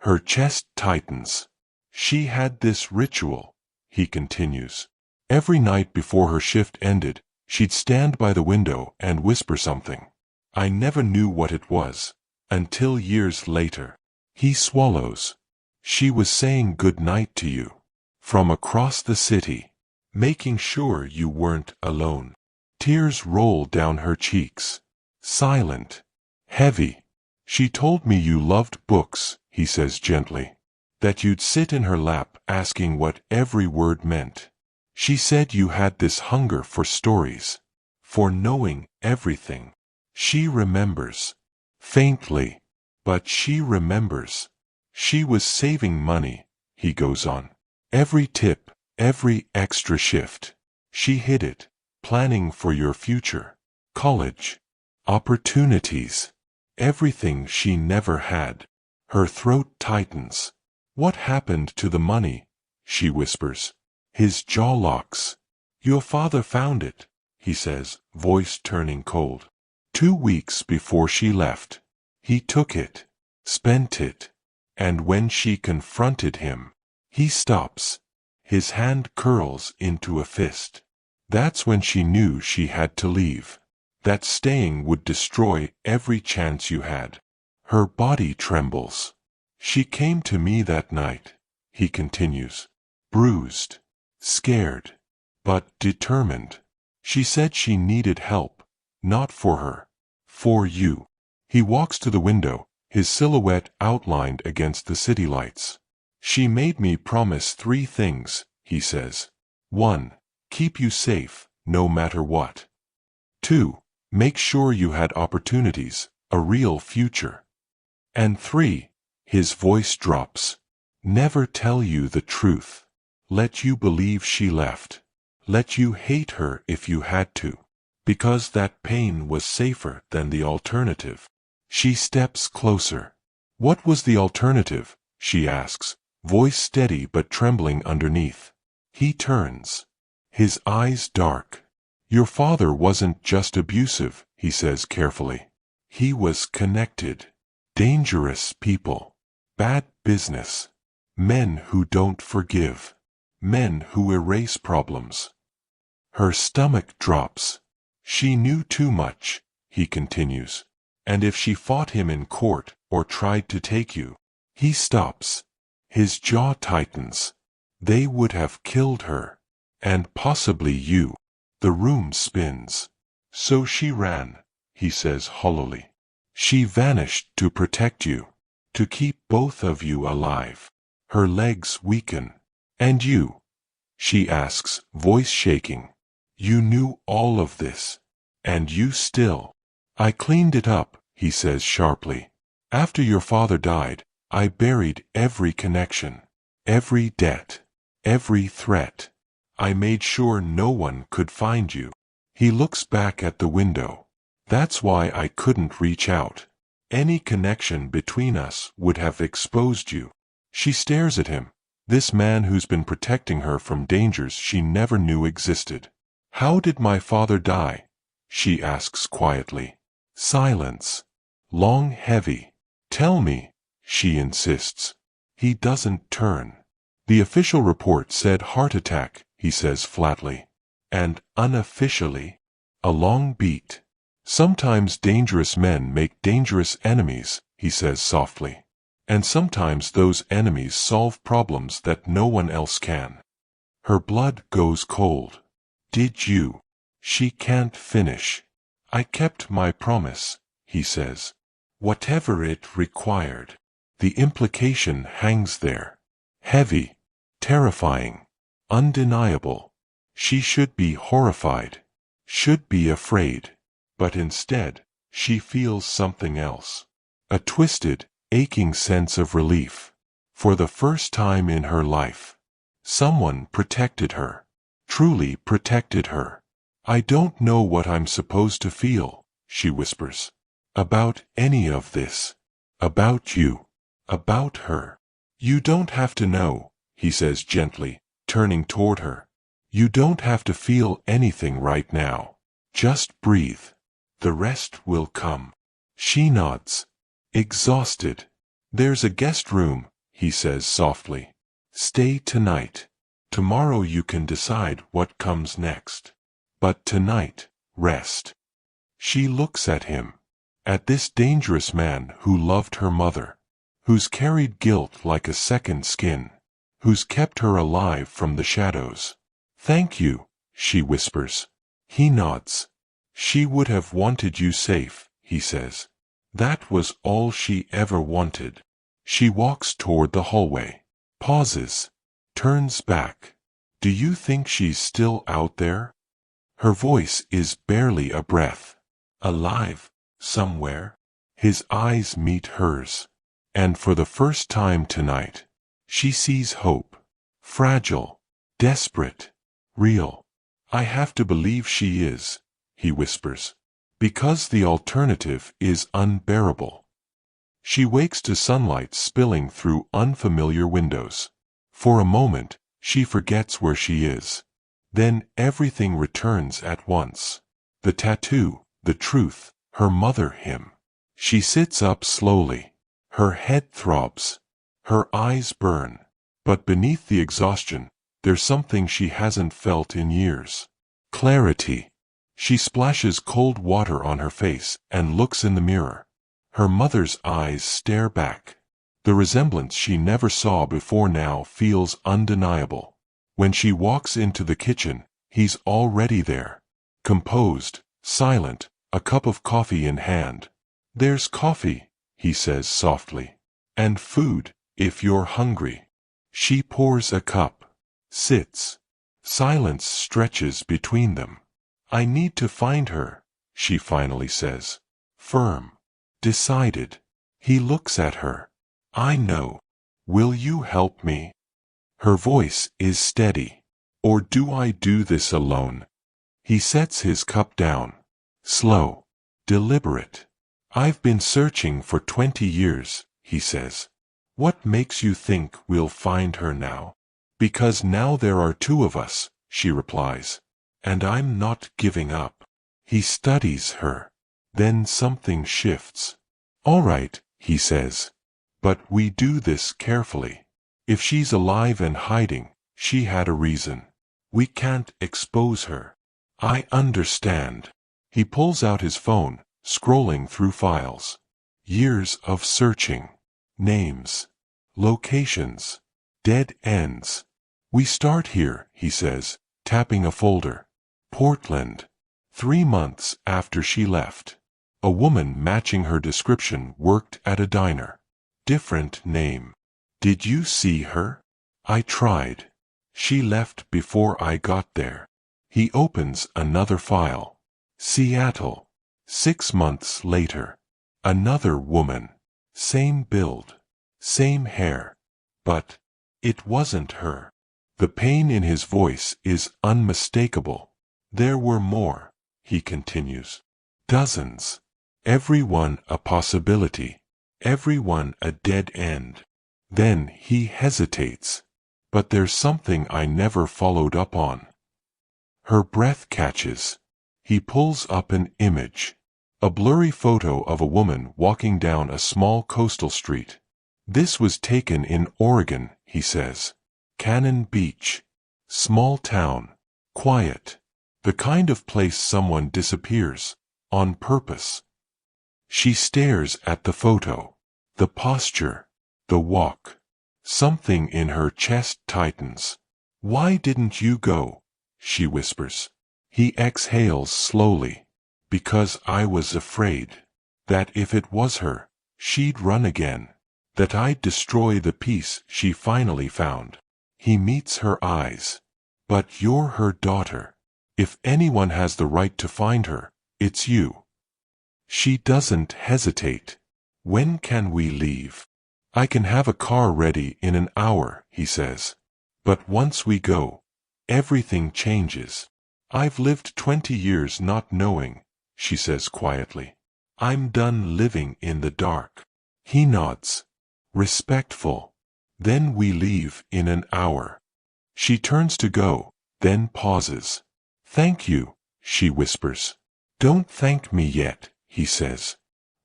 Her chest tightens. She had this ritual, he continues. Every night before her shift ended, she'd stand by the window and whisper something. I never knew what it was, until years later. He swallows. She was saying good night to you. From across the city. Making sure you weren't alone. Tears roll down her cheeks. Silent. Heavy. She told me you loved books, he says gently. That you'd sit in her lap asking what every word meant. She said you had this hunger for stories. For knowing everything. She remembers. Faintly. But she remembers. She was saving money, he goes on. Every tip, every extra shift. She hid it, planning for your future. College. Opportunities. Everything she never had. Her throat tightens. What happened to the money? She whispers. His jaw locks. Your father found it, he says, voice turning cold. 2 weeks before she left. He took it. Spent it. And when she confronted him, he stops. His hand curls into a fist. That's when she knew she had to leave. That staying would destroy every chance you had. Her body trembles. She came to me that night, he continues. Bruised. Scared. But determined. She said she needed help. Not for her. For you. He walks to the window, his silhouette outlined against the city lights. She made me promise 3 things, he says. 1. Keep you safe, no matter what. 2. Make sure you had opportunities, a real future. And 3. His voice drops. Never tell you the truth. Let you believe she left. Let you hate her if you had to. Because that pain was safer than the alternative. She steps closer. What was the alternative? She asks, voice steady but trembling underneath. He turns. His eyes dark. Your father wasn't just abusive, he says carefully. He was connected. Dangerous people. Bad business. Men who don't forgive. Men who erase problems. Her stomach drops. She knew too much, he continues. And if she fought him in court, or tried to take you, he stops. His jaw tightens. They would have killed her. And possibly you. The room spins. So she ran, he says hollowly. She vanished to protect you. To keep both of you alive. Her legs weaken. And you? She asks, voice shaking. You knew all of this. And you still. I cleaned it up, he says sharply. After your father died, I buried every connection. Every debt. Every threat. I made sure no one could find you. He looks back at the window. That's why I couldn't reach out. Any connection between us would have exposed you. She stares at him, this man who's been protecting her from dangers she never knew existed. How did my father die? She asks quietly. Silence. Long, heavy. Tell me, she insists. He doesn't turn. The official report said heart attack, he says flatly. And unofficially, a long beat. Sometimes dangerous men make dangerous enemies, he says softly. And sometimes those enemies solve problems that no one else can. Her blood goes cold. Did you? She can't finish. I kept my promise, he says. Whatever it required. The implication hangs there. Heavy, terrifying, undeniable. She should be horrified, should be afraid. But instead, she feels something else. A twisted, aching sense of relief. For the first time in her life, someone protected her. Truly protected her. I don't know what I'm supposed to feel, she whispers. About any of this. About you. About her. You don't have to know, he says gently, turning toward her. You don't have to feel anything right now. Just breathe. The rest will come. She nods. Exhausted. There's a guest room, he says softly. Stay tonight. Tomorrow you can decide what comes next. But tonight, rest. She looks at him. At this dangerous man who loved her mother. Who's carried guilt like a second skin. Who's kept her alive from the shadows. Thank you, she whispers. He nods. She would have wanted you safe, he says. That was all she ever wanted. She walks toward the hallway. Pauses. Turns back. Do you think she's still out there? Her voice is barely a breath. Alive, somewhere. His eyes meet hers. And for the first time tonight, she sees hope. Fragile. Desperate. Real. I have to believe she is, he whispers. Because the alternative is unbearable. She wakes to sunlight spilling through unfamiliar windows. For a moment, she forgets where she is. Then everything returns at once. The tattoo, the truth, her mother, him. She sits up slowly. Her head throbs. Her eyes burn. But beneath the exhaustion, there's something she hasn't felt in years. Clarity. She splashes cold water on her face and looks in the mirror. Her mother's eyes stare back. The resemblance she never saw before now feels undeniable. When she walks into the kitchen, he's already there. Composed, silent, a cup of coffee in hand. There's coffee, he says softly. And food, if you're hungry. She pours a cup. Sits. Silence stretches between them. I need to find her, she finally says. Firm. Decided. He looks at her. I know. Will you help me? Her voice is steady. Or do I do this alone? He sets his cup down. Slow. Deliberate. I've been searching for 20 years, he says. What makes you think we'll find her now? Because now there are two of us, she replies. And I'm not giving up. He studies her. Then something shifts. All right, he says. But we do this carefully. If she's alive and hiding, she had a reason. We can't expose her. I understand. He pulls out his phone, scrolling through files. Years of searching. Names. Locations. Dead ends. We start here, he says, tapping a folder. Portland. 3 months after she left. A woman matching her description worked at a diner. Different name. Did you see her? I tried. She left before I got there. He opens another file. Seattle. 6 months later. Another woman. Same build. Same hair. But it wasn't her. The pain in his voice is unmistakable. There were more, he continues. Dozens. Every one a possibility. Every one a dead end. Then he hesitates. But there's something I never followed up on. Her breath catches. He pulls up an image. A blurry photo of a woman walking down a small coastal street. This was taken in Oregon, he says. Cannon Beach. Small town. Quiet. The kind of place someone disappears. On purpose. She stares at the photo. The posture. the walk. Something in her chest tightens. Why didn't you go? She whispers. He exhales slowly. Because I was afraid. That if it was her, she'd run again. That I'd destroy the peace she finally found. He meets her eyes. But you're her daughter. If anyone has the right to find her, it's you. She doesn't hesitate. When can we leave? I can have a car ready in an hour, he says. But once we go, everything changes. I've lived 20 years not knowing, she says quietly. I'm done living in the dark. He nods. Respectful. Then we leave in an hour. She turns to go, then pauses. Thank you, she whispers. Don't thank me yet, he says.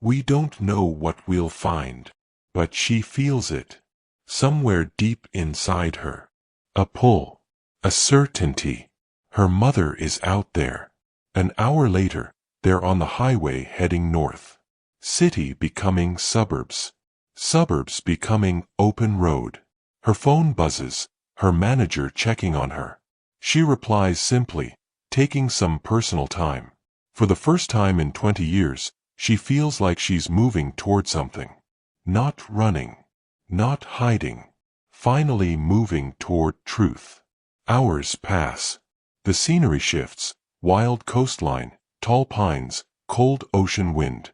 We don't know what we'll find. But she feels it. Somewhere deep inside her. A pull. A certainty. Her mother is out there. An hour later, they're on the highway heading north. City becoming suburbs. Suburbs becoming open road. Her phone buzzes, her manager checking on her. She replies simply, taking some personal time. For the first time in 20 years, she feels like she's moving toward something. Not running. Not hiding. Finally moving toward truth. Hours pass. The scenery shifts. Wild coastline, tall pines, cold ocean wind.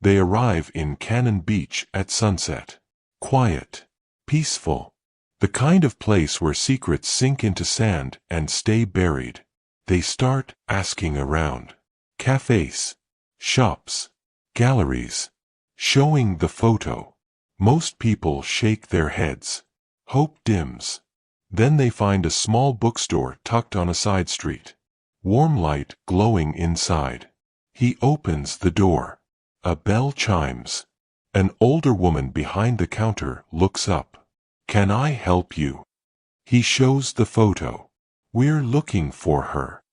They arrive in Cannon Beach at sunset. Quiet. Peaceful. The kind of place where secrets sink into sand and stay buried. They start asking around. Cafes. Shops. Galleries. Showing the photo. Most people shake their heads. Hope dims. Then they find a small bookstore tucked on a side street. Warm light glowing inside. He opens the door. A bell chimes. An older woman behind the counter looks up. Can I help you? He shows the photo. We're looking for her.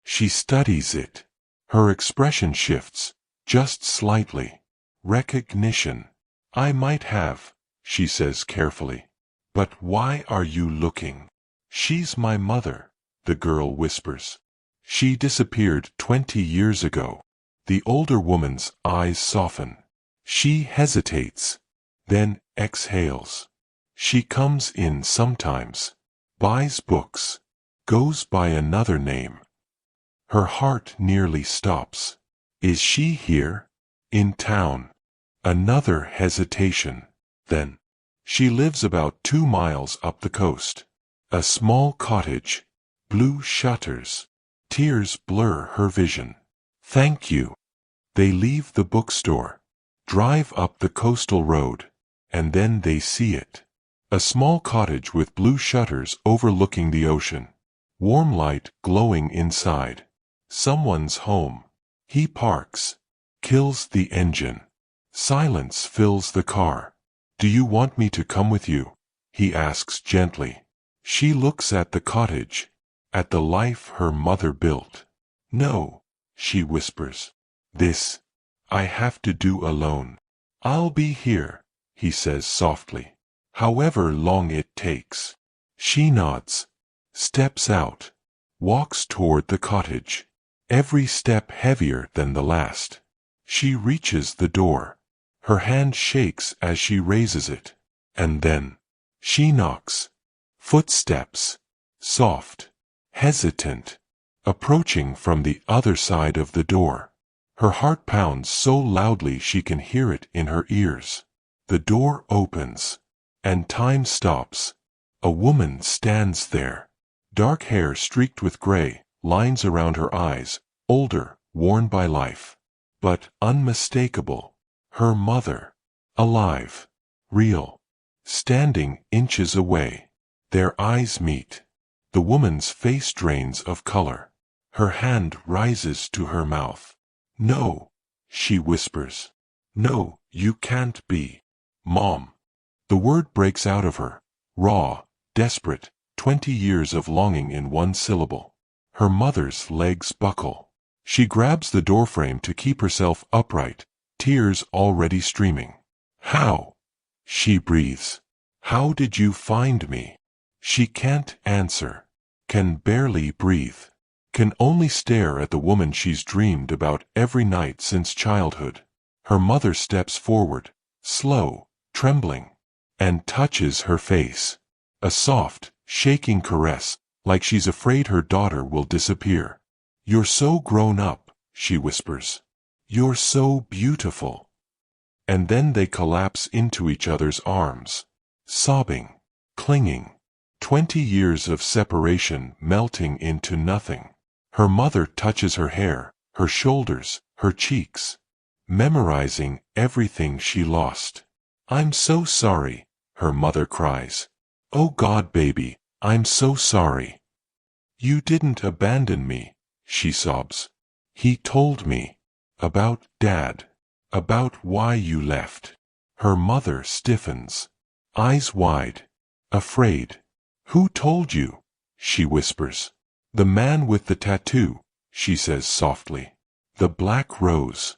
She studies it. Her expression shifts, just slightly. Recognition. I might have, she says carefully. But why are you looking? She's my mother, the girl whispers. She disappeared 20 years ago. The older woman's eyes soften. She hesitates, then exhales. She comes in sometimes, buys books, goes by another name. Her heart nearly stops. Is she here? In town? Another hesitation. Then, she lives about 2 miles up the coast. A small cottage. Blue shutters. Tears blur her vision. Thank you. They leave the bookstore. Drive up the coastal road. And then they see it. A small cottage with blue shutters overlooking the ocean. Warm light glowing inside. Someone's home. He parks. Kills the engine. Silence fills the car. Do you want me to come with you? He asks gently. She looks at the cottage. At the life her mother built. No, she whispers. This, I have to do alone. I'll be here, he says softly. However long it takes. She nods. Steps out. Walks toward the cottage. Every step heavier than the last. She reaches the door. Her hand shakes as she raises it. And then, she knocks. Footsteps. Soft. Hesitant. Approaching from the other side of the door. Her heart pounds so loudly she can hear it in her ears. The door opens. And time stops. A woman stands there. Dark hair streaked with gray, lines around her eyes, older, worn by life. But unmistakable. Her mother. Alive. Real. Standing inches away. Their eyes meet. The woman's face drains of color. Her hand rises to her mouth. No, she whispers. No, you can't be. Mom. The word breaks out of her. Raw, desperate, 20 years of longing in one syllable. Her mother's legs buckle. She grabs the doorframe to keep herself upright, tears already streaming. How? She breathes. How did you find me? She can't answer, can barely breathe, can only stare at the woman she's dreamed about every night since childhood. Her mother steps forward, slow, trembling, and touches her face. A soft, shaking caress, like she's afraid her daughter will disappear. You're so grown up, she whispers. You're so beautiful. And then they collapse into each other's arms, sobbing, clinging. 20 years of separation melting into nothing. Her mother touches her hair, her shoulders, her cheeks, memorizing everything she lost. I'm so sorry, her mother cries. Oh God, baby, I'm so sorry. You didn't abandon me, she sobs. He told me about Dad, about why you left. Her mother stiffens, eyes wide, afraid. Who told you? She whispers. The man with the tattoo, she says softly. The black rose.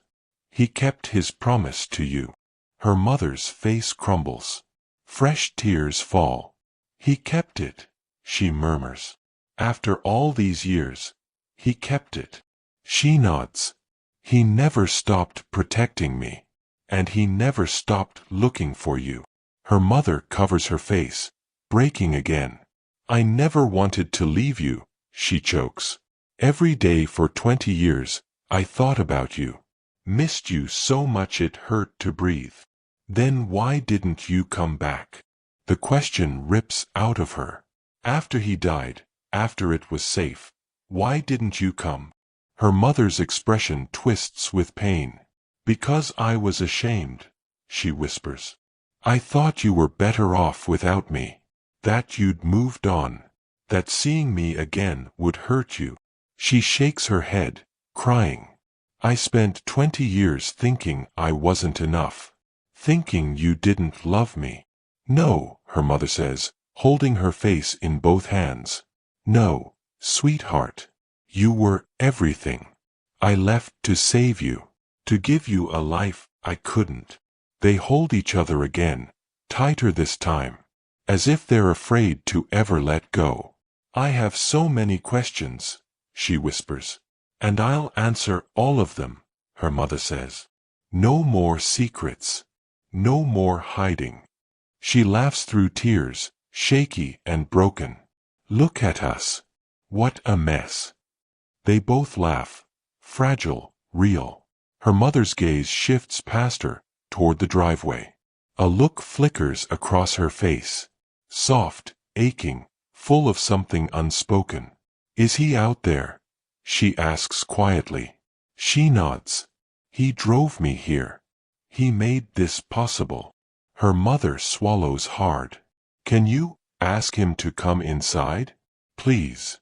He kept his promise to you. Her mother's face crumbles. Fresh tears fall. He kept it, she murmurs. After all these years, he kept it. She nods. He never stopped protecting me. And he never stopped looking for you. Her mother covers her face, breaking again. I never wanted to leave you, she chokes. Every day for 20 years, I thought about you. Missed you so much it hurt to breathe. Then why didn't you come back? The question rips out of her. After he died, after it was safe, why didn't you come? Her mother's expression twists with pain. Because I was ashamed, she whispers. I thought you were better off without me. That you'd moved on. That seeing me again would hurt you. She shakes her head, crying. I spent 20 years thinking I wasn't enough. Thinking you didn't love me. No, her mother says, holding her face in both hands. No, sweetheart. You were everything. I left to save you. To give you a life I couldn't. They hold each other again, tighter this time, as if they're afraid to ever let go. I have so many questions, she whispers. And I'll answer all of them, her mother says. No more secrets. No more hiding. She laughs through tears, shaky and broken. Look at us. What a mess. They both laugh, fragile, real. Her mother's gaze shifts past her, toward the driveway. A look flickers across her face. Soft, aching, full of something unspoken. Is he out there? She asks quietly. She nods. He drove me here. He made this possible. Her mother swallows hard. Can you ask him to come inside? Please.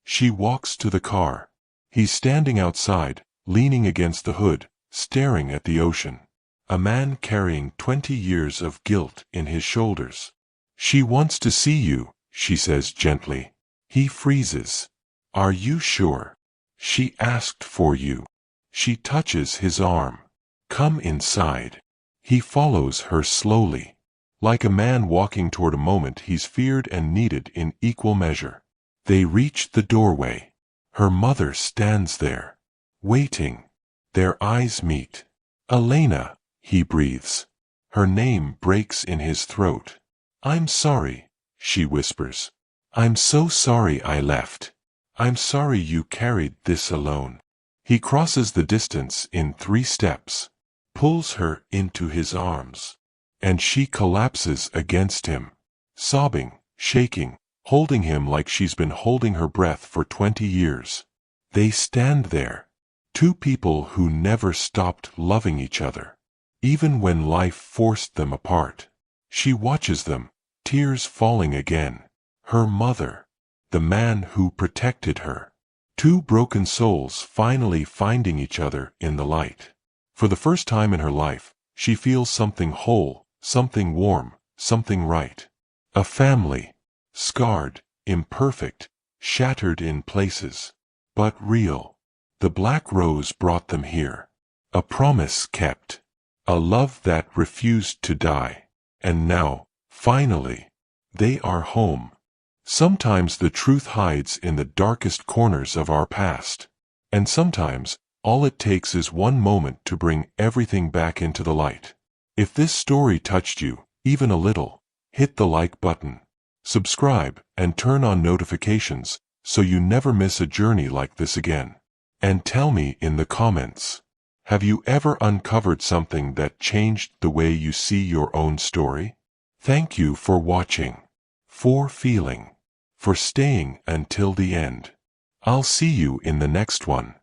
She walks to the car. He's standing outside, leaning against the hood, staring at the ocean. A man carrying 20 years of guilt in his shoulders. She wants to see you, she says gently. He freezes. Are you sure? She asked for you. She touches his arm. Come inside. He follows her slowly. Like a man walking toward a moment he's feared and needed in equal measure. They reach the doorway. Her mother stands there, waiting. Their eyes meet. Elena, he breathes. Her name breaks in his throat. I'm sorry, she whispers. I'm so sorry I left. I'm sorry you carried this alone. He crosses the distance in 3 steps, pulls her into his arms, and she collapses against him, sobbing, shaking, holding him like she's been holding her breath for 20 years. They stand there, 2 people who never stopped loving each other, even when life forced them apart. She watches them, tears falling again. Her mother, the man who protected her. 2 broken souls finally finding each other in the light. For the first time in her life, she feels something whole, something warm, something right. A family. Scarred, imperfect, shattered in places. But real. The black rose brought them here. A promise kept. A love that refused to die. And now, Finally, they are home. Sometimes the truth hides in the darkest corners of our past. And sometimes, all it takes is one moment to bring everything back into the light. If this story touched you, even a little, hit the like button, subscribe, and turn on notifications so you never miss a journey like this again. And tell me in the comments, have you ever uncovered something that changed the way you see your own story? Thank you for watching, for feeling, for staying until the end. I'll see you in the next one.